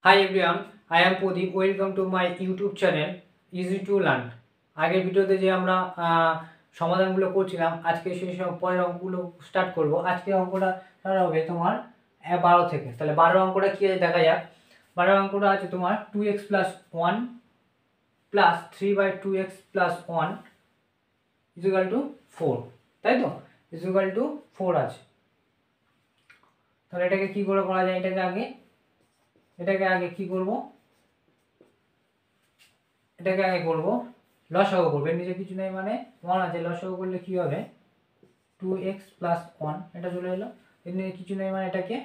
Hi everyone, I am Pradeep. Welcome to my YouTube channel Easy to Learn. আগের ভিডিওতে যে আমরা সমাধানগুলো করছিলাম, আজকে সেই সব পরের অঙ্কগুলো স্টার্ট করব। আজকে অঙ্কটা স্টার্ট হবে তোমার 12 থেকে। তাহলে 12 অঙ্কটা কি আছে দেখা যাক। 12 অঙ্কটা আছে তোমার 2x plus 1 plus 3/2x plus 1 is equal to 4, তাই তো? is equal to 4 আছে। তাহলে এটাকে কি করে করা যায়? এটাকে আগে কি করব? এটাকে আগে করব লসাগু করব। এর নিচে কিছু নেই মানে 1 আছে, লসাগু করলে কি হবে 2x plus 1, এটা চলে এলো। এর নিচে কিছু নেই মানে এটাকে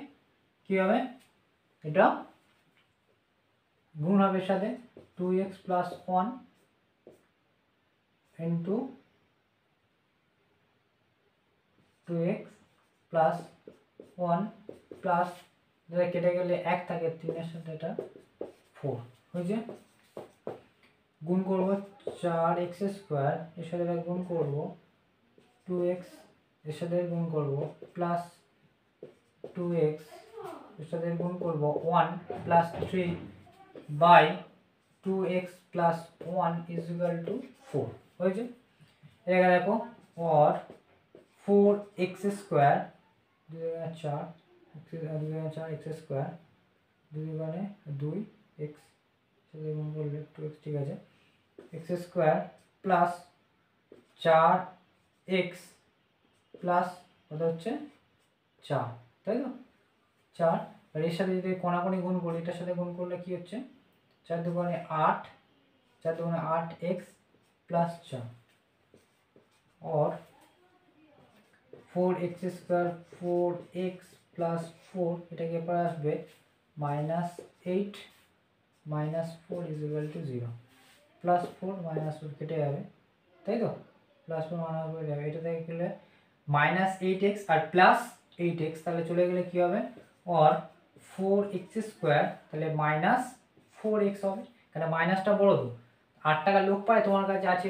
কি হবে, এটা গুণ হবে সাথে 2x plus 1 into 2x plus 1 plus যেটা কেটে গেলে 1 থাকে 3 এর সাথে, এটা 4 হয়েছে। গুণ করব 4x স্কয়ার, এর সাথে গুণ করব 2x, এর সাথে গুণ করব প্লাস 2x, এর সাথে গুণ করব 1 plus 3 by 2x plus 1 is equal to 4 হয়েছে। এখানে দেখো और 4x square 4x square 2x সাথে গুণ করলে 2x, ঠিক আছে, x square plus 4x plus কত হচ্ছে 4, তাই তো 4। আর এর সাথে যদি কোণাকুণি গুণ করি, এটার সাথে গুণ করলে কি হচ্ছে 4 দুগুণে 8, 4 দুগুণে 8x প্লাস 4 और 4x স্কয়ার 4x প্লাস 4, এটাকে পরে আসবে -8 -4 ইজ ইকুয়াল টু 0। প্লাস 4 -4 কেটে যাবে, তাই তো, প্লাস 4 -4 যাবে। এটা থেকে গেলে -8x আর প্লাস 8x, তাহলে চলে গেলে কি হবে और 4x স্কয়ার, তাহলে -4x হবে। কারণ মাইনাসটা বড় তো, 8 টাকা লোক পায়, তোমার কাছে আছে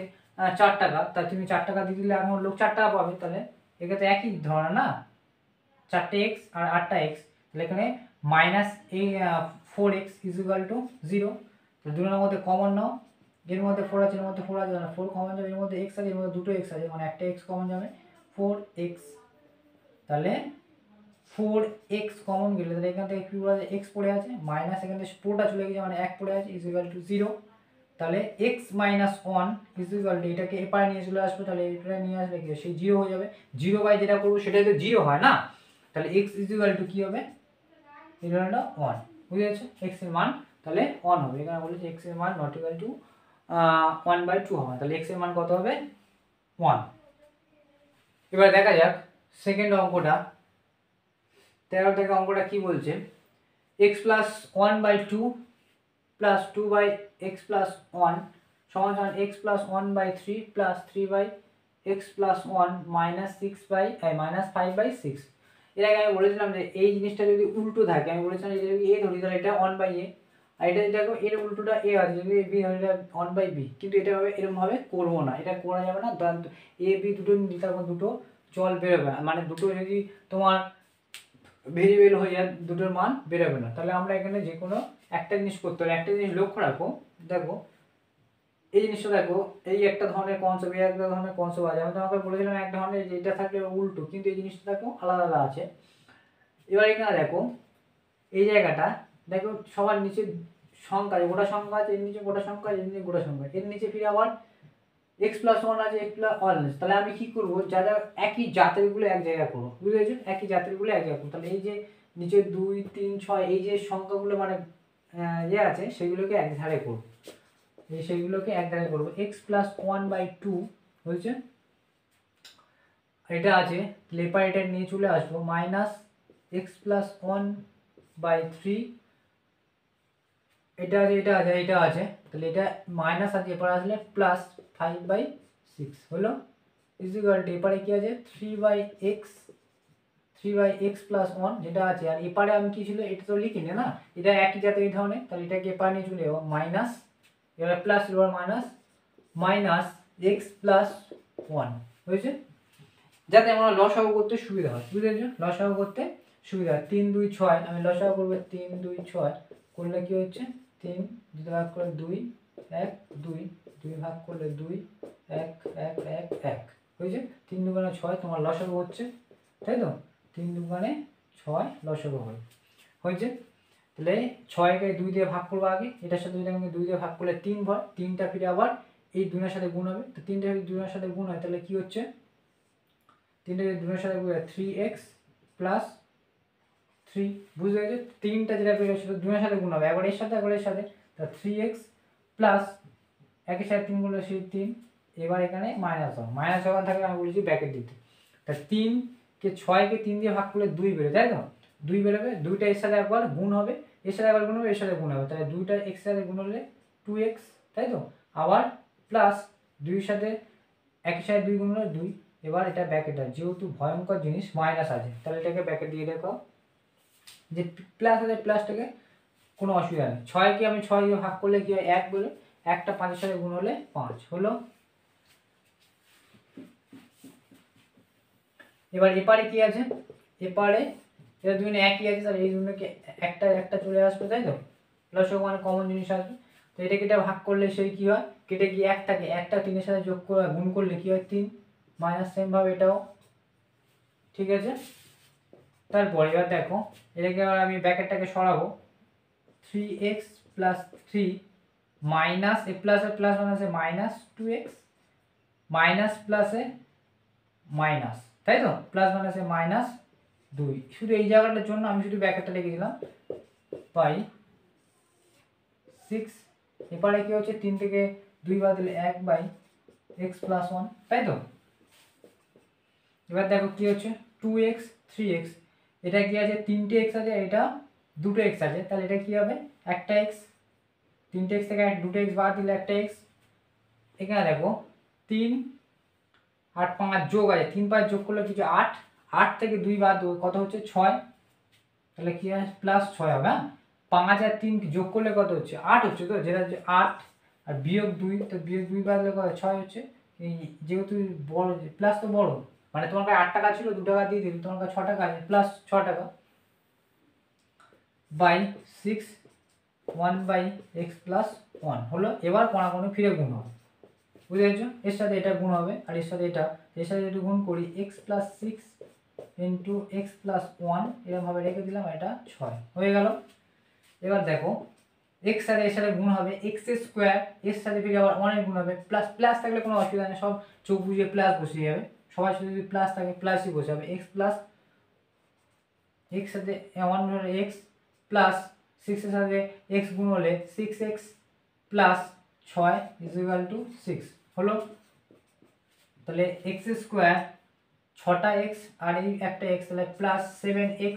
4 টাকা, তা তুমি 4 টাকা দিয়ে দিলে এখন লোক 4 টাকা পাবে। তাহলে এক্ষেত্রে একই ধরনের না, 4টে x আর 8টা x, তাহলে এখানে -4x ইজ ইকুয়াল টু 0। তো দুটোর মধ্যে কমন নাও, এর মধ্যে 4 আছে, এর মধ্যে 4 আছে, 4 কমন যাবে, এর মধ্যে x আছে, এর মধ্যে দুটো x আছে, মানে একটা x কমন যাবে 4x। তাহলে 4x কমন গেলে তাহলে এখান থেকে কি পড়ে আছে, x পড়ে আছে, মাইনাস এখান থেকে পুরোটা চলে গেছে মানে 1 পড়ে আছে, ইজ ইকুয়াল টু 0। তাহলে x - 1 ইজ ইকুয়াল টু, এটাকে এপারে নিয়ে চলে আসবে, তাহলে এটা নিয়ে আসলে কি সেই 0 হয়ে যাবে। 0 বাই যেটা করবো সেটাই তো 0 হয় না, তাহলে x ইজ ইকুয়াল টু কি হবে, এটা হলো 1, বুঝে গেছো, x এর মান তাহলে 1 হবে। এখানে বলেছে x এর মান নট ইকুয়াল টু 1/2 হবে, তাহলে x এর মান কত হবে 1। এবার দেখা যাক সেকেন্ড অঙ্কটা। 13 থেকে অঙ্কটা কি বলছে, x plus 1/2 plus 2/x plus 1 সমান সমান x plus 1/3 plus 3/x plus 1 minus 5/6। এর আগে আমি বলেছিলাম যে এই জিনিসটা যদি উল্টো থাকে, আমি বলেছিলাম যে যদি a ধরি তাহলে এটা 1/a, আর এটা যদি দেখো এর উল্টোটা a আছে, যদি b ধরি এটা 1/b, কিন্তু এটা ভাবে এরকম ভাবে করব না, এটা করা যাবে না। a b দুটো নিতে হবে, দুটো জল বেরোবে, মানে দুটো যদি তোমার ভেরিয়েবল হয়ে যায় দুটোর মান বেরোবে না। তাহলে আমরা এখানে যে কোনো একটা জিনিস করতে হবে। একটা জিনিস লক্ষ্য রাখো, দেখো এই জিনিসটা দেখো, এই একটা ধরনের কনসেপ্ট, এই একটা ধরনের কনসেপ্ট আছে। আমি তোমাকে বলেছিলাম এক ধরনের যেটা থাকলে উল্টো, কিন্তু এই জিনিসটা দেখো আলাদা আলাদা আছে। এবার এখানে দেখো এই জায়গাটা দেখো, সবার নিচে সংখ্যা আছে, গোটা সংখ্যা আছে, এর নিচে গোটা সংখ্যা আছে, এর নিচে গোটা সংখ্যা, এর নিচে ফিরে আবার x প্লাস 1 আছে, x প্লাস 1 আছে। তাহলে আমি কি করব, যা যা একই জাতেরগুলো এক জায়গায় করব, বুঝতে পেরেছো, একই জাতেরগুলো এক জায়গায় করব। তাহলে এই যে নিচে 2 3 6 এই যে সংখ্যাগুলো মানে ইয়ে আছে, সেগুলোকে এক ধারে করব, সেইগুলোকে এক ধারে করব। x প্লাস 1/2 হয়েছে, এটা আছে, লেপা এটা নিয়ে চলে আসবো, মাইনাস x প্লাস 1/3, এটা আছে, এটা আছে, এটা আছে, তাহলে এটা মাইনাস আছে, এরপর আসলে প্লাস 5/6 হলো, ইজ ইকুয়াল টু এপারে কি আছে 3/x প্লাস 1 যেটা আছে, আর এপারে আমি কি ছিল এটা তো লিখিনি না, এটা একই জাতের এই ধরনের, তাহলে এটাকে এপারে নিয়ে চলে যাবো, মাইনাস এবার প্লাস এবার মাইনাস x প্লাস 1 হয়েছে, যাতে আমরা লসাগু করতে সুবিধা হয়, বুঝতে পেরেছো, লসাগু করতে সুবিধা হয়। 3 2 6, আমি লসাগু করবো 3 2 6 করলে কি হচ্ছে 3 2 ভাগ করলে 2 1 2 2 ভাগ করলে 2 1 1 1 1 হয়েছে। 3 দুগুণে 6 তোমার লসাগু হচ্ছে, তাই তো? 3 দুগুণে 6 লসাগু হয়েছে। তাহলে 6কে 2 দিয়ে ভাগ করবো আগে, এটার সাথে যদি আমি 2 দিয়ে ভাগ করলে 3 হয়, 3টা ফিরে আবার এই 2 এর সাথে গুণ হবে। তো 3টা যদি 2 এর সাথে গুণ হয় তাহলে কি হচ্ছে 3টা যদি 2 এর সাথে গুণ হয় 3x প্লাস 3, বুঝতে গেছে? 3টা যেটা বের হচ্ছে 2 এর সাথে গুণ হবে, একবার এর সাথে একবার এর সাথে, তা 3x প্লাস একের সাথে 3 গুণ সেই 3, এবার এখানে মাইনাস হবে, মাইনাস যখন থাকে আমি বলেছি ব্র্যাকেট দিতে। তা 6কে 3 দিয়ে ভাগ করলে 2 বেরোবে, তাই তো? 2 বেরোবে, 2টা এর সাথে একবার গুণ হবে, এর সাথে একবার গুণ হবে, এর সাথে গুণ হবে, তাহলে 2টা x এর সাথে গুণ হলে 2x, তাই তো? আবার প্লাস 2 এর সাথে একের সাথে 2 গুণ হলে 2, এবার এটা ব্র্যাকেট আছে, যেহেতু ভয়ঙ্কর জিনিস মাইনাস আছে তাহলে এটাকে ব্র্যাকেট দিয়ে দেখো যে প্লাস আছে, প্লাসটাকে কোনো অসুবিধা নেই। 6কে আমি 6 দিয়ে ভাগ করলে কি হয় 1 বলে, একটা 5 এর সাথে গুণ হলে 5 হলো। এবার এপারে কি আছে, এপারে এটা দুজনে একই আছে, তাহলে এই দুজনকে একটা একটা চলে আসবে, তাই তো? লসাগু মানে কমন জিনিস আসবে। তো এটাকে এটা ভাগ করলে সেই কি হয়, কেটে গিয়ে এক থাকে, একটা 3 এর সাথে যোগ করে গুণ করলে কি হয় 3, মাইনাস সেম ভাবে এটাও, ঠিক আছে? তারপর এবার দেখো এটাকে আবার আমি ব্র্যাকেটটাকে সরাবো, 3x প্লাস 3 মাইনাস এ প্লাস এ প্লাস মানে আছে মাইনাস 2x মাইনাস প্লাসে মাইনাস, তাই তো? প্লাস মানে আছে মাইনাস 2, শুধু এই জায়গাটার জন্য আমি শুধু ব্র্যাকেটটা লিখে দিলাম বাই 6। এবারে কি হচ্ছে 3 থেকে 2 বাদ দিলে 1 বাই x প্লাস 1, তাই তো? এবার দেখো কি হচ্ছে 2x 3x, এটা কি আছে 3টে x আছে, এটা 2টো x আছে, তাহলে এটা কি হবে একটা x, 3টে x থেকে 2টো x বাদ দিলে একটা x। এখানে দেখো 3 আর 5 যোগ আছে, 3 5 যোগ করলে কিছু 8, 8 থেকে 2 বাদ কত হচ্ছে 6, তাহলে কি হয় প্লাস 6 হবে। হ্যাঁ, 5 আর 3 যোগ করলে কত হচ্ছে 8 হচ্ছে, তো যেটা হচ্ছে 8 আর বিয়োগ 2, তো বিয়োগ 2 বাদ দিলে কত 6 হচ্ছে। এই যেহেতু বড় প্লাস তো বড়, মানে তোমার কাছে 8 টাকা ছিল 2 টাকা দিয়ে দিল, তোমার কাছে 6 টাকা আছে, প্লাস 6 টাকা বাই 6 1 বাই x প্লাস 1 হলো। এবার কোনাকুনি ফিরে গুণ হবে, বুঝতে পেরেছো? এর সাথে এটা গুণ হবে আর এর সাথে এটা, এর সাথে যদি গুণ করি x plus 6 into x plus 1 এরকমভাবে রেখে দিলাম, এটা 6 হয়ে গেল। এবার দেখো এক্স আর এর সাথে গুণ হবে এক্স স্কোয়ার, এর সাথে ফিরে আবার 1 এর গুণ হবে, প্লাস প্লাস থাকলে কোনো অসুবিধা নেই, সব চোখ বুঝিয়ে প্লাস বসিয়ে যাবে, সবার সাথে যদি প্লাস থাকে প্লাসই বসে যাবে, এক্স প্লাস এক্স সাথে 1 হলে এক্স প্লাস 6 এর সাথে এক্স গুণ হলে 6x plus 6 is equal two 6 হলো। তাহলে এক্স স্কোয়ার 6টা এক্স আর এই একটা এক্স, তাহলে প্লাস 7x,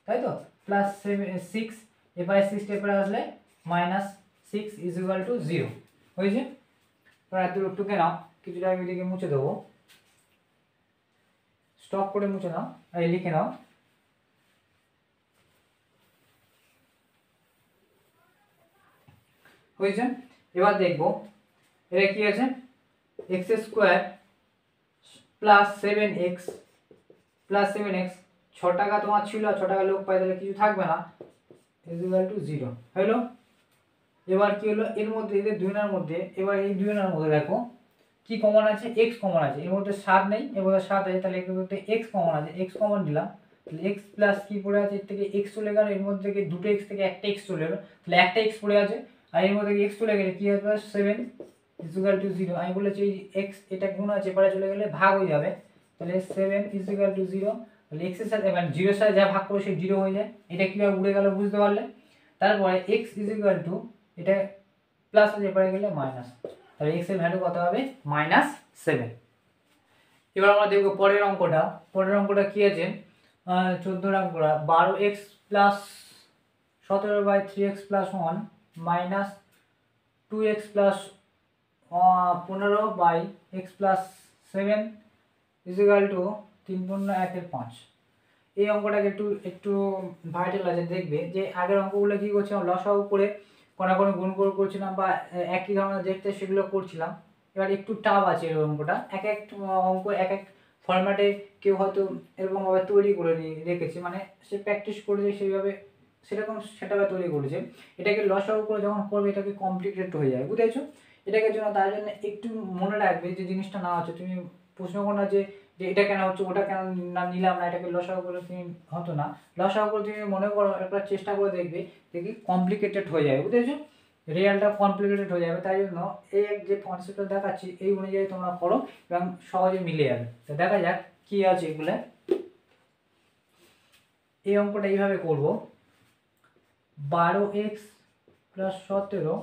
তাই তো? প্লাস 6, এবারে 6 এরপরে আসলে মাইনাস 6 ইজ ইকুয়াল টু 0 হয়েছে। এবার এত টুকে নাও, কিছুটা আমি এদিকে মুছে দেবো, স্টপ করে মুছে নাও, এই লিখে নাও হয়েছে। এবার দেখবো এটা কি আছে, x square plus 7x plus 7x, 6 টাকা তোমার ছিল, 6 টাকা লোক পাই, তাহলে কিছু থাকবে না, ইজ ইকুয়াল টু 0 হলো। এবার কি হলো এর মধ্যে, এদের দুইনার মধ্যে, এবার এই দুইনার মধ্যে দেখো কি কমন আছে, x কমন আছে, এর মধ্যে 7 নেই, এর মধ্যে 7 আছে, তাহলে এর মধ্যে x কমন আছে, x কমন দিলাম, তাহলে x প্লাস কি পড়ে আছে, এর থেকে x চলে গেল, এর মধ্যে থেকে দুটো x থেকে একটা x চলে গেল, তাহলে একটা x পড়ে আছে, আর এর মধ্যে x চলে গেলে কি হবে 7 ইজ ইকুয়াল টু 0। আমি বলেছি এই x এটা গুণ আছে, এবারে চলে গেলে ভাগ হয়ে যাবে, তাহলে 7 ইজ ইকুয়াল টু 0, তাহলে x এর সাথে মানে 0 এর সাথে যা ভাগ করে সেই 0 হয়ে যায়, এটা কিভাবে উড়ে গেল বুঝতে পারলে। তারপরে x ইজ ইকুয়াল টু এটা প্লাস আছে, এবারে গেলে মাইনাস, তাহলে x এর ভ্যালু কত হবে -7। এবার আমরা দেখব পরের অঙ্কটা, পরের অঙ্কটা কি আছে 14 অঙ্কটা 12x plus 17 by 3x plus 1 minus 2x plus 15 by x plus 7 is equal to 3×1=5। এই অঙ্কটাকে একটু ভাইটাল আছে, দেখবে যে আগের অঙ্কগুলো কি করছিলাম লসাগু করে কোনাকুনি গুণ করে করছিলাম বা একই ধরনের দেখতে সেগুলো করছিলাম, এবার একটু টাফ আছে এই অঙ্কটা, এক এক অঙ্ক এক এক ফরম্যাটে কেউ হয়তো এরকমভাবে তৈরি করে রেখেছে, মানে সে প্র্যাকটিস করেছে সেইভাবে সেরকম সেটআপে তৈরি করেছে। এটাকে লসাগু করে যখন করবে এটাকে কমপ্লিকেটেড হয়ে যাবে, বুঝেছো? এটাকে জন্য তার জন্য একটু মনে রাখবে যে জিনিসটা না হচ্ছে, তুমি প্রশ্ন করো না যে এটা কেন হচ্ছে, ওটা কেন না নিলাম না, এটাকে লসাগু করে তুমি হতো না। লসাগু করে তুমি মনে করো, একবার চেষ্টা করে দেখবে, দেখি কমপ্লিকেটেড হয়ে যাবে, বুঝেছো? রিয়ালটা কমপ্লিকেটেড হয়ে যাবে। তাই জন্য এই যে কনসেপ্টটা দেখাচ্ছি এই অনুযায়ী তোমরা করো এবং সহজে মিলে যাবে। তো দেখা যাক কি আছে এগুলো। এই অঙ্কটা এইভাবে করব, 12x plus 17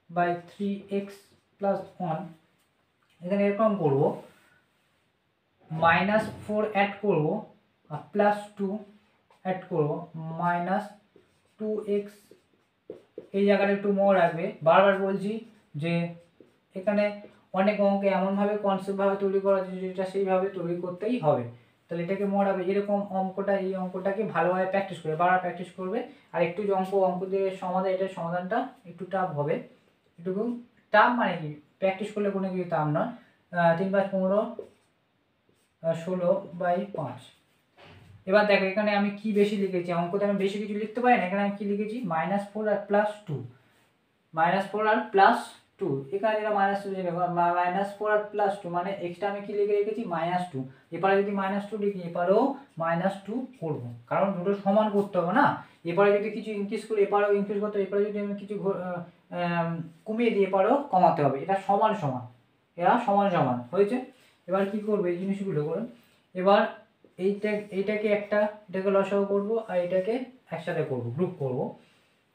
by 3x plus 1। এখানে এরকম করব, -4 অ্যাড করব আর +2 অ্যাড করব, -2x। এই জায়গাটা একটু মনে রাখবে, বারবার বলছি যে এখানে অনেক অঙ্ক এমনভাবে কনসেপ্টভাবে তৈরি করা আছে যেটা সেইভাবে তৈরি করতেই হবে। তাহলে এটাকে মনে রাখবে, এরকম অঙ্কটা, এই অঙ্কটাকে ভালোভাবে প্র্যাকটিস করবে, বারবার প্র্যাকটিস করবে। আর একটু অঙ্ক দিয়ে সমাধান, এটার সমাধানটা একটু টাফ হবে, একটু টাফ মানে কি, প্র্যাকটিস করলে কোনো কিছু টাফ নয়। 3 5 15 16/5। এবার দেখো এখানে আমি কি বেশি লিখেছি, অঙ্কতে আমি বেশি কিছু লিখতে পারি না। এখানে আমি কি লিখেছি, -4 আর +2, -4 আর +2। এখানে যেটা -2 দেখো, -4 আর +2 মানে এক্সট্রা আমি কি লিখে রেখেছি, -2। এবারে যদি -2 লিখি, এবারেও -2 করব, কারণ দুটো সমান করতে হবে না। এবারে যদি কিছু ইনক্রিজ করি, এবারেও ইনক্রিজ করতে হবে। এবারে যদি আমি কিছু কমিয়ে দিই, এবারেও কমাতে হবে। এটা সমান সমান, এরা সমান সমান হয়েছে। এবার কি করবে এই জিনিসগুলো করে, এবার এইটাকে এটাকে লসাগু করব আর এটাকে একসাথে করব, গ্রুপ করব।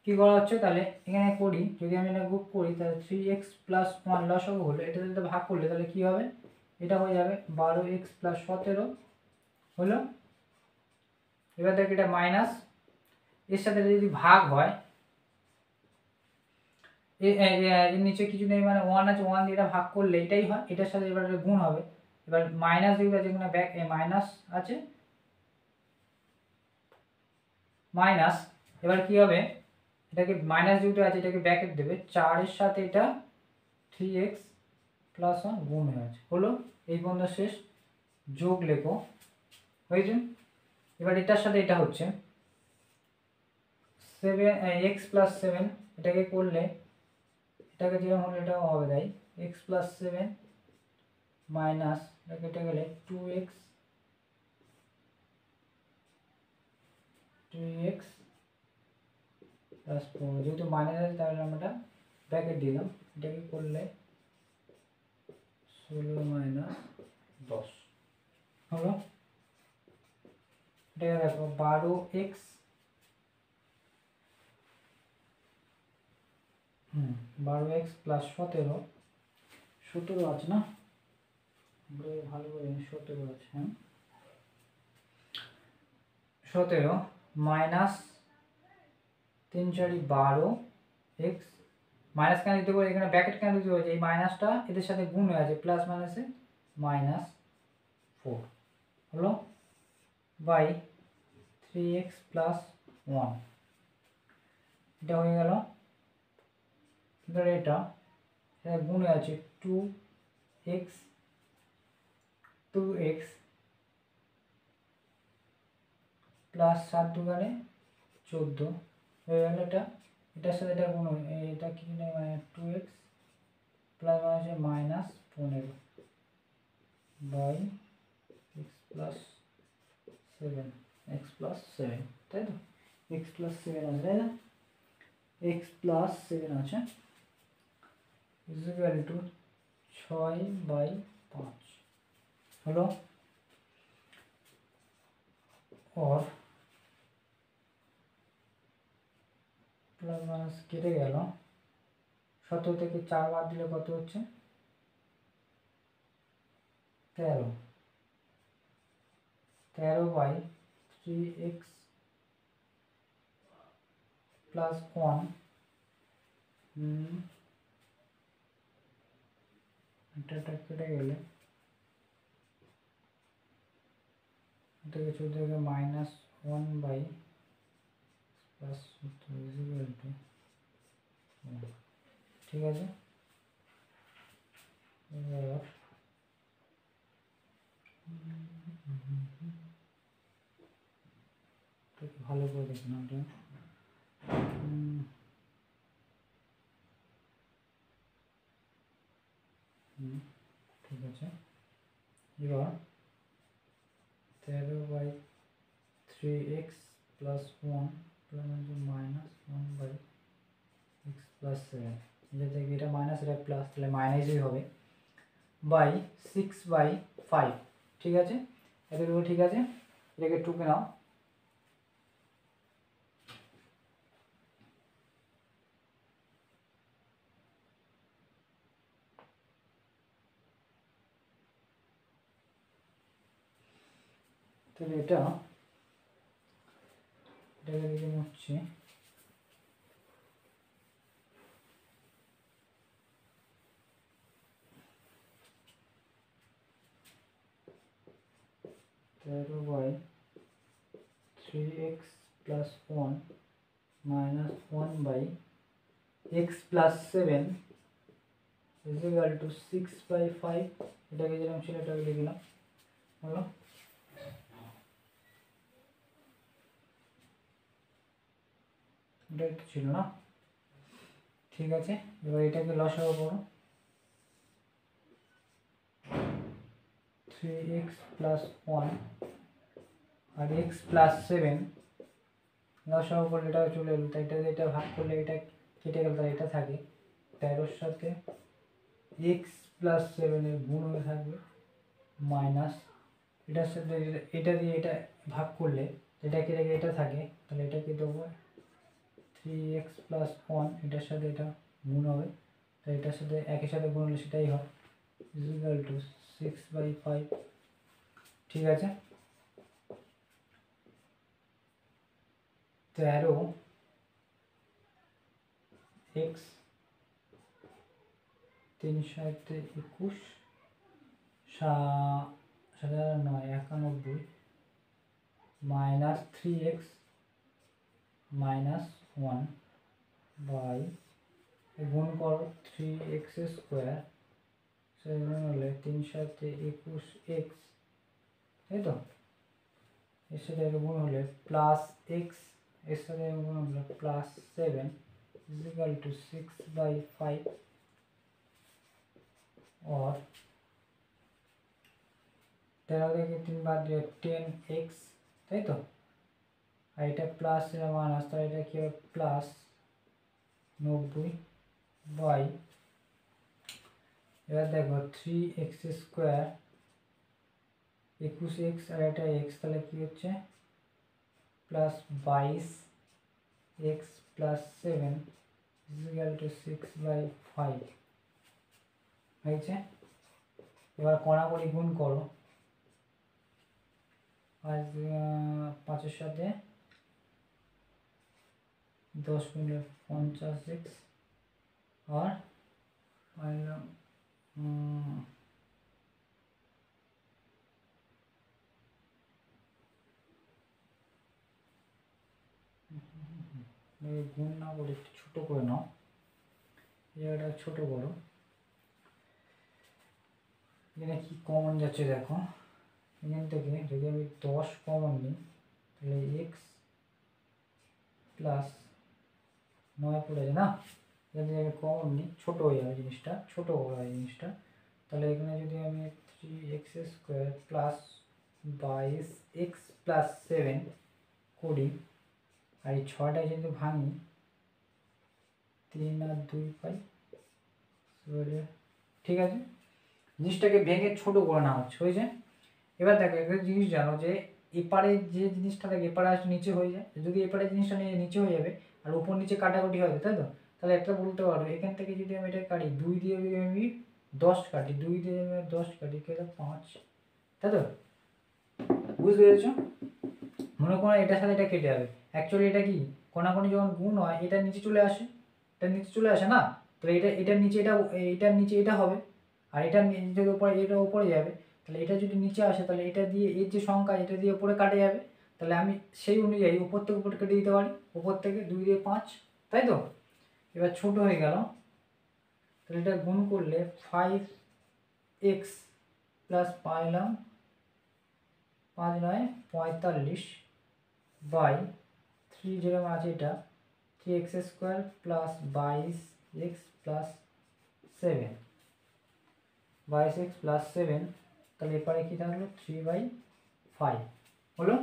কি করা হচ্ছে তাহলে এখানে করি, যদি আমি এটা গ্রুপ করি তাহলে 3x প্লাস 1 লসাগু হলো, এটা যদি ভাগ করলে তাহলে কি হবে, এটা হয়ে যাবে 12x প্লাস 17 হলো। এবার দেখ এটা মাইনাস, এর সাথে যদি ভাগ হয়, এর নিচে কিছু নেই মানে 1 আছে, 1 দিয়ে এটা ভাগ করলে এটাই হয়, এটার সাথে এবার গুণ হবে। এবার মাইনাস যেগুলো আছে, এখানে ব্যাক মাইনাস আছে, মাইনাস। এবার কি হবে, এটাকে মাইনাস যেহেতু আছে এটাকে ব্র্যাকেট দেবে, 4 এর সাথে এটা 3x প্লাস 1 গুণ হয়ে আছে, হলো। এই পর্যন্ত শেষ, যোগ লেখো, হয়েছে। এবার এটার সাথে এটা হচ্ছে 7x প্লাস 7, এটাকে করলে এটাকে যেরকম হলে এটাও হবে, তাই x প্লাস 7 মাইনাস এটা গেলে 2x প্লাস 4, যেহেতু মাইনাস আছে তাহলে আমরা ব্র্যাকেট দিলাম। এটাকে করলে 16 মাইনাস 10 হলো। এটা দেখো 12x 12x প্লাস 17 আছে না, ভালো করে 17 আছে, হ্যাঁ 17 মাইনাস 3 4 12x, মাইনাস কেন দিতে পারি, এখানে ব্র্যাকেট কেন দিতে পারি, এই মাইনাসটা এদের সাথে গুণ হয়ে আছে, প্লাস মাইনাসে -4 হলো, বাই 3x প্লাস 1। এটা হয়ে গেল। এবার এটা গুণে আছে 2x প্লাস 7 দুগানে 14 হয়ে গেল। এটার সাথে এটা গুণ, এটা কি নেই, মানে 2x plus -15 by x plus 7, তাই তো, x প্লাস 7 আছে, তাই না, x প্লাস 7 আছে, ইকুয়াল টু 6/5 হলো। और প্লাস মাইনাস কেটে গেল, 17 থেকে 4 বাদ দিলে কত হচ্ছে, 13/3x প্লাস 1। এটা কেটে গেলে থেকে 14 থেকে -1/+ ঠিক আছে। এবার ভালো করে দেখুন। হচ্ছে এবার 13/3x plus 1 minus 1/x plus 7, এটা থেকে এটা মাইনাস এটা প্লাস, তাহলে মাইনাসই হবে, বাই 6/5। ঠিক আছে, এতটুকু ঠিক আছে, এটাকে টুকে নাও। তাহলে এটাকে দিকে হচ্ছে 13/3x plus 1 minus 1/x plus 7 is equal two 6/5। এটাকে যেরকম ছিল এটাকে লিখলাম, হলো। এটাই তো ছিল না, ঠিক আছে। এবার এটাকে লসাগু করো, 3x প্লাস 1 আর x প্লাস 7 লসাগু করলে এটা চলে এলো, তাই এটা ভাগ করলে এটা কেটে গেল, তাই এটা থাকে 13-র সাথে x প্লাস 7 এর গুণ হয়ে থাকবে মাইনাস এটার সাথে এটা দিয়ে এটা ভাগ করলে এটা কেটে গিয়ে এটা থাকে, তাহলে এটা কি দেবো 3x প্লাস 1, এটার সাথে এটা গুণ হবে, তাই এটার সাথে একের সাথে গুণ হলে সেটাই হয়, ইজ ইকুয়াল টু 6/5। ঠিক আছে, 13x 3×7=21 7×9=91 minus 3x minus 1 by গুণ করো 3x স্কোয়ার, সেগুলো হলে 3×7=21x, তাই তো। এর সাথে গুণ হলে প্লাস এক্স, এর সাথে গুণ হলে প্লাস 7 ইজ ইকুয়াল টু 6/5 और 13 থেকে 3 বাদ দিয়ে 10x, তাই তো। আর এটা প্লাস মাইনাস, তাহলে এটা কি হবে প্লাস 90 বাই, এবার দেখো 3x স্কোয়ার 21x আর এটা x, তাহলে কি হচ্ছে plus 22x plus 7 is equal two 6/5 হয়েছে। এবার কড়াকড়ি গুণ করো, 5-এর সাথে 10 গুণে 50x আর গুণ না করে একটু ছোটো করে নাও, জায়গাটা ছোটো করো। এখানে কি কমন যাচ্ছে দেখো, এখান থেকে যদি আমি 10 কমন নিই তাহলে x প্লাস 9 পড়ে যায় না, যদি আমি কমন নিই ছোটো হয়ে যাবে জিনিসটা, ছোটো হয় জিনিসটা। তাহলে এখানে যদি আমি 3x square plus 22x plus 7 করি, আর এই 6টায় যদি ভাঙি 3 আর 2 পাই, ঠিক আছে। জিনিসটাকে ভেঙে ছোট করে নেওয়া হয়েছে। এবার দেখো একটা জিনিস জানো যে এপারে যে জিনিসটা থাকে এপারে আসলে নিচে হয়ে যায়, যদি এপারে জিনিসটা নিচে হয়ে যাবে আর উপর নিচে কাটাকুটি হবে, তাই তো। তাহলে একটা বলতে পারো এখান থেকে যদি আমি এটা কাটি 2 দিয়ে যদি আমি 10 কাটি, 2 দিয়ে আমি 10 কাটি কেটে 5, তাই তো। বুঝতে পেরেছো? মনে করো এটার সাথে এটা কেটে যাবে, অ্যাকচুয়ালি এটা কি কোনাকুনি যখন গুণ হয় এটা নিচে চলে আসে, এটা নিচে চলে আসে না, তো এটার নিচে এটার নিচে এটা হবে, আর এটার যদি উপরে এটা উপরে যাবে, তাহলে এটা যদি নিচে আসে তাহলে এটা দিয়ে এর যে সংখ্যা এটা দিয়ে উপরে কাটে যাবে, তাহলে আমি সেই অনুযায়ী উপর থেকে উপরে কেটে দিতে পারি, উপর থেকে 2 দিয়ে 5, তাই তো। এবার ছোট হয়ে গেল, তাহলে এটা গুণ করলে 5x প্লাস পাইলাম 5×9 45 বাই 3 যেরকম আছে এটা 3x square plus 22x plus 7 22x plus 7, তাহলে এরপরে কি থাকলো 3/5 হলো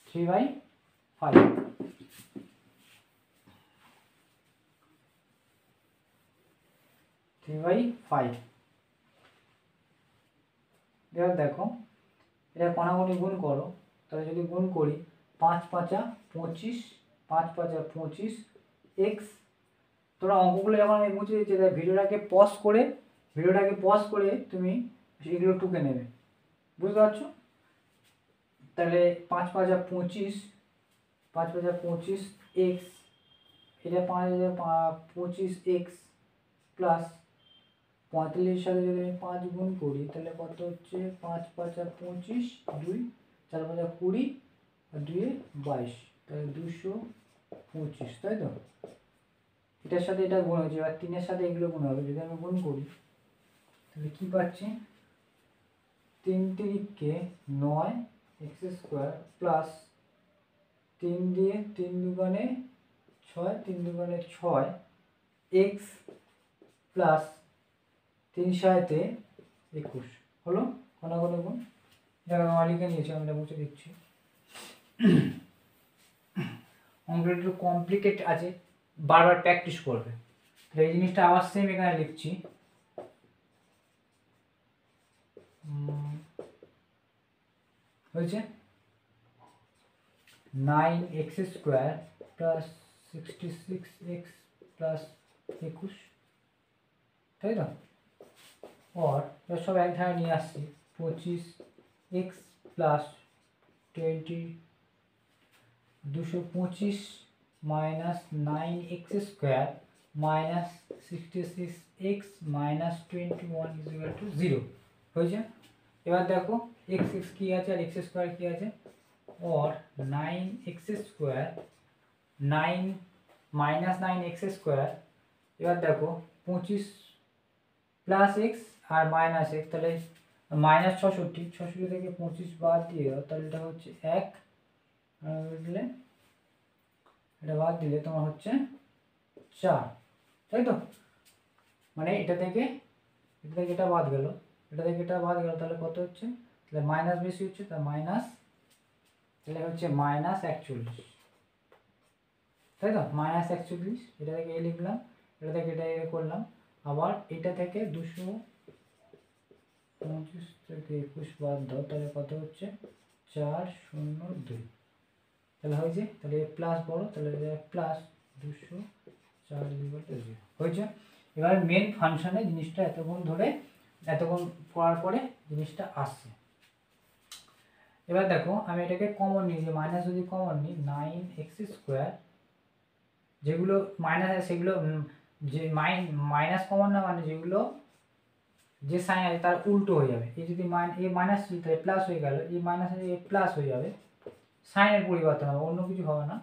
3/5। এবার দেখো এটা কোনাগুনি গুণ করো, তাহলে যদি গুণ করি 5 5 25, 5 5 25 x। তোমরা অঙ্কগুলো যখন আমি বুঝে দিচ্ছি তাই ভিডিওটাকে পজ করে তুমি এগুলো টুকে নেবে, বুঝতে পারছো? তাহলে 5 5 25, 5 5 25 x, এটা 5 25 x প্লাস 45 সাথে যদি আমি 5 গুণ করি তাহলে কত হচ্ছে 5 5 25, 2 4 5 20 আর 2 22, তাহলে 225, তাই তো? এটার সাথে এটা গুণ হচ্ছে, এবার 3 এর সাথে এগুলো গুণ হবে। যদি আমি গুণ করি তাহলে কি পাচ্ছি 3 3 9 x স্কোয়ার প্লাস 3 দিয়ে 3 দুগুণে 6, 3 দুগুণে 6 x প্লাস 3 7 21 হলো কোনাগুনি গুণ। এটা আমার লিখে নিয়েছি, আমি এটা মুছে দিচ্ছি। অঙ্কটা একটু কমপ্লিকেট আছে, বারবার প্র্যাকটিস করবে। এই জিনিসটা আবার সেম এখানে লিখছি, হয়েছে 9x square plus 66x plus 21, তাই তো? और সব এক ধারে নিয়ে আসছি 25x plus 225 minus 9x square minus 66x minus 21 equal to 0 হয়েছে। এবার দেখো x x কি আছে আর x স্কোয়ার কি আছে, और 9x square 9 minus 9x square. এবার দেখো 25 প্লাস এক্স আর মাইনাস এক্স, তাহলে মাইনাস 66 থেকে 25 বাদ দিয়ে দাও, তাহলে এটা হচ্ছে 1, বুঝলে? এটা বাদ দিলে তোমার হচ্ছে 4, তাই তো? মানে এটা থেকে এটা বাদ গেল, এটা থেকে এটা বাদ গেল, তাহলে কত হচ্ছে? তাহলে মাইনাস বেশি হচ্ছে, তাহলে মাইনাস, তাহলে হচ্ছে মাইনাস 41, তাই তো? মাইনাস 41, এটা থেকে এ লিখলাম, এটা থেকে এটা এ করলাম। আবার এটা থেকে 225 থেকে 21 বাদ দাও, তাহলে কত হচ্ছে 402, তাহলে হয়েছে। তাহলে প্লাস বড়, তাহলে প্লাস 204 হয়েছে। এবার মেন ফাংশনে জিনিসটা এতক্ষণ পড়ার পরে জিনিসটা আসছে। এবার দেখো আমি এটাকে কমন নিই, যে মাইনাস যদি কমন নিই 9x স্কোয়ার, যেগুলো মাইনাস আছে সেগুলো যে মাইনাস কমন না, মানে যেগুলো যে সাইন আছে তার উল্টো হয়ে যাবে। এই যদি মাইনাস তাহলে প্লাস হয়ে গেল, এই মাইনাস আছে প্লাস হয়ে যাবে, সাইনের পরিবর্তন হবে, অন্য কিছু হবে না।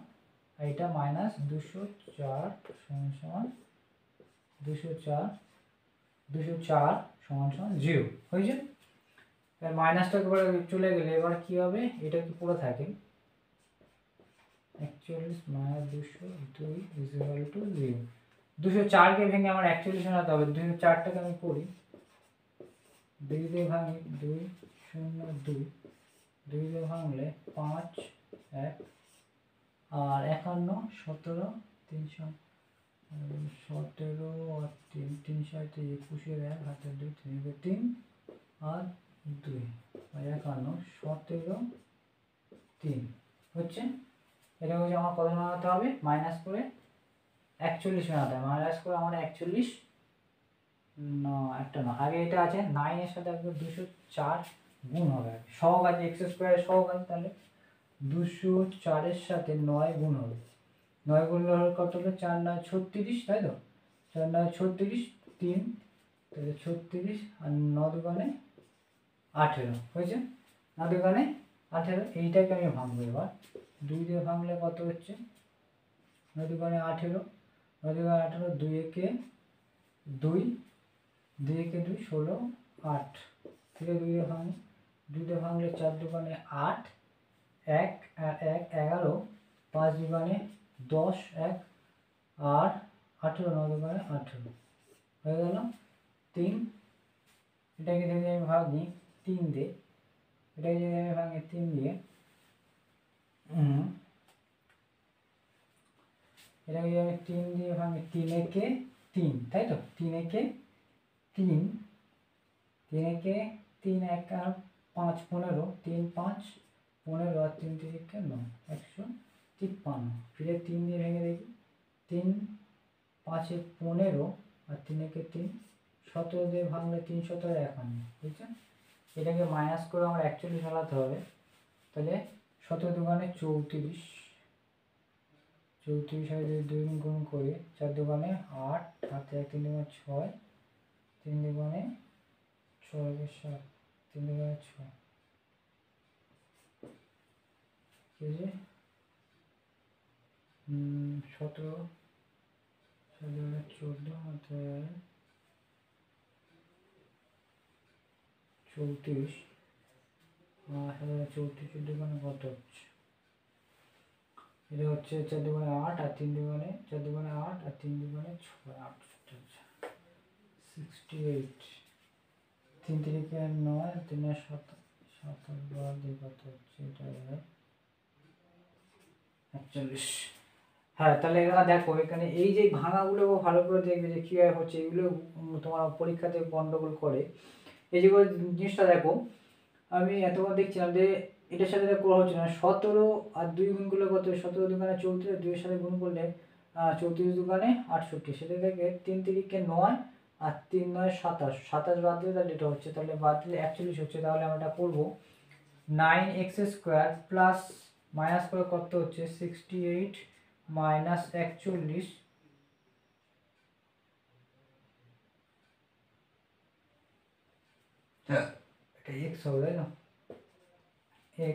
আর এটা মাইনাস 204 সমান 204 সমান 0 হয়েছে। এবার মাইনাসটা একবারে চলে গেলে এবার কি হবে, এটা কি পুরো থাকে 41 মাইনাস 202 ইকুয়াল টু 0। 204কে ভেঙে আমার 41 বানাতে হবে। 204টাকে আমি করি, 2 দিয়ে ভাঙি 2 0 2, 2 দিয়ে ভাঙলে 5 1 আর 51 17 317 আর 3 3 7 21 1 হাতে 2 3 আর 2 51 17 3 হচ্ছে। এটা হচ্ছে আমার কত বানাতে হবে, মাইনাস করে 41 বানাতে হবে। মাইনাস করে আমার 41 না, একটা না, আগে এটা আছে 9 এর সাথে একবার 204 গুণ হবে, সহগ আছে এক্স স্কোয়ারের সহগ আছে, তাহলে 204 এর সাথে 9 গুণ হবে। 9 গুণ হলে কত হবে, 4 9 36, তাই তো? 4 9 36 3, তাহলে 36 আর 9 দুগুণে 18 হয়েছে। 9 দুগুণে 18, এইটাকে আমি ভাঙবো। এবার 2 দিয়ে ভাঙলে কত হচ্ছে, 9 দুগুণে 18, 9 দুগুণে 18, 2 একে 2, 2 একে 2 16 8 থেকে 2 দিয়ে ভাঙি, 2 দিয়ে ভাঙলে 4 দুগুণে 8, 1 আর 1 11, 5 দুগুণে 10 1 আর 18, 9 দুগুণে 18 হয়ে গেল 3 এটাকে যদি আমি ভাঙি 3 দিয়ে, এটাকে যদি আমি ভাঙি 3 দিয়ে, এটাকে যদি আমি 3 দিয়ে ভাঙি, 3 একে 3, তাই তো, 3 একে 3, 3 একে 3, 1 আর 5 15, 3 5 15 আর 3 3 9, 153। ফিরে 3 দিয়ে ভেঙে দেখি, 3 5 এ 15 আর 3 একে 3, 17 দিয়ে ভাঙলে 3 17 51, বুঝছেন? এটাকে মাইনাস করে আমার 41 চালাতে হবে। তাহলে 17 দুগুণে 34, 34 আর যদি 2 গুণ করে 4 দুগুণে 8, হাতে 1 3 দুগুণে 6, 3 দুগুণে 6 7, 3 দুগুণে 6, ঠিক আছে? 17 4 দুগুণে 14, হাতে 34, আর 34 দুগুণে কত হচ্ছে? এটা হচ্ছে 4 দুগুণে 8 আর 3 দুগুণে 4 দুগুণে 8 আর 3 দুগুণে 6, 8 68, 3 3 9, 3 7 7 12 দিয়ে কত হচ্ছে? এটা 41। হ্যাঁ, তাহলে এখানে দেখো, এখানে এই যে ভাঙাগুলো ভালো করে দেখবে যে কীভাবে হচ্ছে। এগুলো তোমার পরীক্ষাতে গন্ডগোল করে। এই যে জিনিসটা দেখো, আমি এতবার দেখছিলাম যে এটার সাথে করা হচ্ছে না। 17 আর 2 গুণ করলে কত? 17 দুগুণে 34, 2 এর সাথে গুণ করলে 34 দুগুণে 68, সেটা থেকে 3 3 9 আর 3 9 27, 27 বাদ দিলে তাহলে এটা হচ্ছে, তাহলে বাদ দিলে 41 হচ্ছে। তাহলে আমরা এটা করবো 9x স্কোয়ার প্লাস মাইনাস করে কত হচ্ছে? 68 মাইনাস 41, এটা x হবে, তাই না?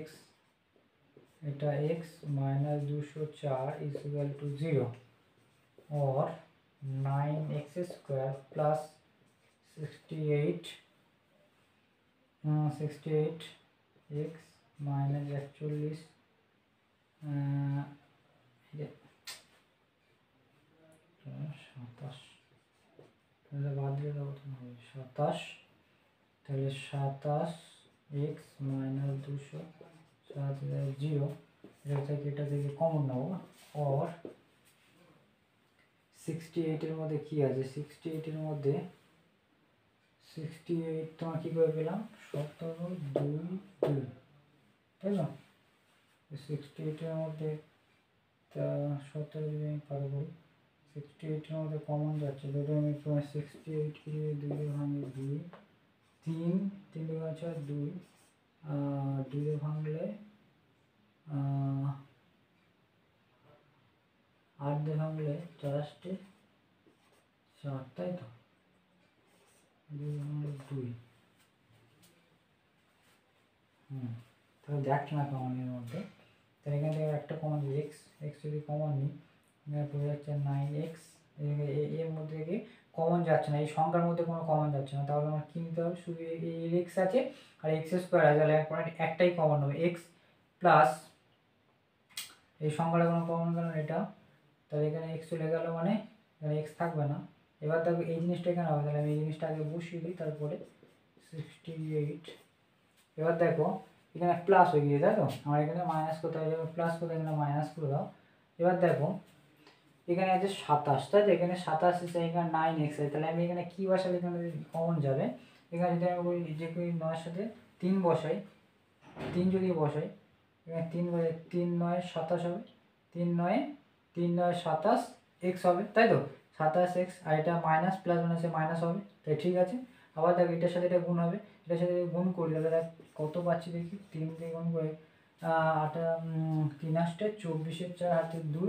x, এটা x minus 204 is equal to 0, और 9x square plus 68 x minus 41 27, তাহলে বাদ দিয়ে দেবো, 27, তাহলে 27 x माइनस 207 0, এটা থেকে কমন নেবো। और 68 এর মধ্যে কি আছে? 68 এর মধ্যে 68 তোমার কি করে পেলাম? 17 2 2, তাই না? 68 এর মধ্যে 17 যদি আমি পার করি, 68 এর মধ্যে কমন যাচ্ছে, যদি আমি তোমার 68 কে 2 দিয়ে ভাঙি 2, 3 3 দুগুণে 6 2, 2 দিয়ে ভাঙলে 8 দিয়ে ভাঙলে 4 4, তাই তো? 2 তাহলে যাচ্ছে না কমনের মধ্যে। তাহলে এখান থেকে একটা কমন, এক্স যদি কমন নিই, এখানে পড়ে যাচ্ছে 9x, এর মধ্যে থেকে কমন যাচ্ছে না, এই সংখ্যার মধ্যে কোনো কমন যাচ্ছে না। তাহলে আমার কী নিতে হবে? শুধু এই এক্স আছে আর এক্স স্কোয়ার আছে, তাহলে একটাই কমন হবে, এক্স প্লাস এই সংখ্যাটা কোনো কমন গেল না এটা, তাহলে এখানে এক্স চলে গেল, মানে এখানে এক্স থাকবে না। এবার দেখো এই জিনিসটা এখানে হবে, তাহলে আমি এই জিনিসটা আগে বসিয়ে দিই, তারপরে 68। এবার দেখো এখানে প্লাস হয়ে গিয়ে, তাই তো? আমার এখানে মাইনাস করতে হবে, প্লাস করতে এখানে মাইনাস করে দাও। এবার দেখো এখানে আছে 27, তাই তো? এখানে 27 আছে, এখানে 9x আছে, তাহলে আমি এখানে কী বসালে এখানে কমন যাবে? এখানে যদি আমি বলি যে 9 এর সাথে 3 বসাই, 3 যদি বসাই, এখানে 3 বসাই, 3 9 27 হবে, 3 9 27 x হবে, তাই তো? 27 x, আর এটা মাইনাস প্লাস মানে মাইনাস হবে, তাই ঠিক আছে। আবার দেখো এটার সাথে এটা গুণ হবে, এটার সাথে গুণ করলে তাহলে কত পাচ্ছি দেখি? 3 দিয়ে গুণ করে 8 3 8 24, 4 হাতে 2,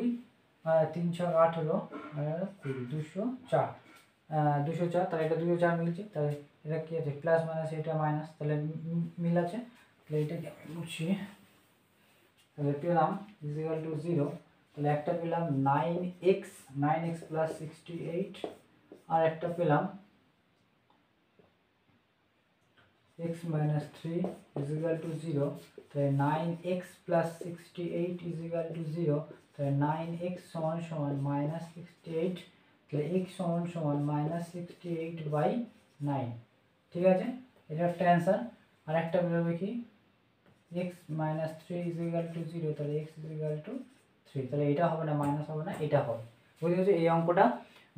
3 6 18 20, 204, 204, তাহলে এটা 204 মিলছে। তাহলে এটা কি আছে? প্লাস মাইনাস, এটা মাইনাস, তাহলে মিল আছে। তাহলে এটাকে আমি বুঝছি, তাহলে পেলাম ইজ ইকুয়াল টু 0। তাহলে একটা পেলাম 9x প্লাস 68, আর একটা পেলাম x minus 3 is equal to 0, তাহলে 9x plus 68 is equal to 0, তাহলে 9x সমান সমান minus 68, তাহলে x সমান সমান minus 68 by 9, ঠিক আছে, এটা একটা অ্যান্সার। আর একটা বেরোবে কি x minus 3 is equal to 0, তাহলে এক্স ইজ ইকাল টু 3, তাহলে এটা হবে না, মাইনাস হবে না, এটা হবে। বুঝতে পেরেছো? এই অঙ্কটা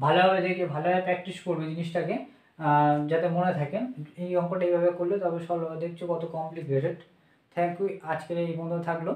ভালোভাবে দেখে ভালোভাবে প্র্যাকটিস করবে জিনিসটাকে, যাতে মনে থাকে। এই অঙ্কটা এইভাবে করলে তবে সলভ হবে। দেখছো কত কমপ্লিকেটেড। থ্যাংক ইউ, আজকের এই বন্ধু থাকলো।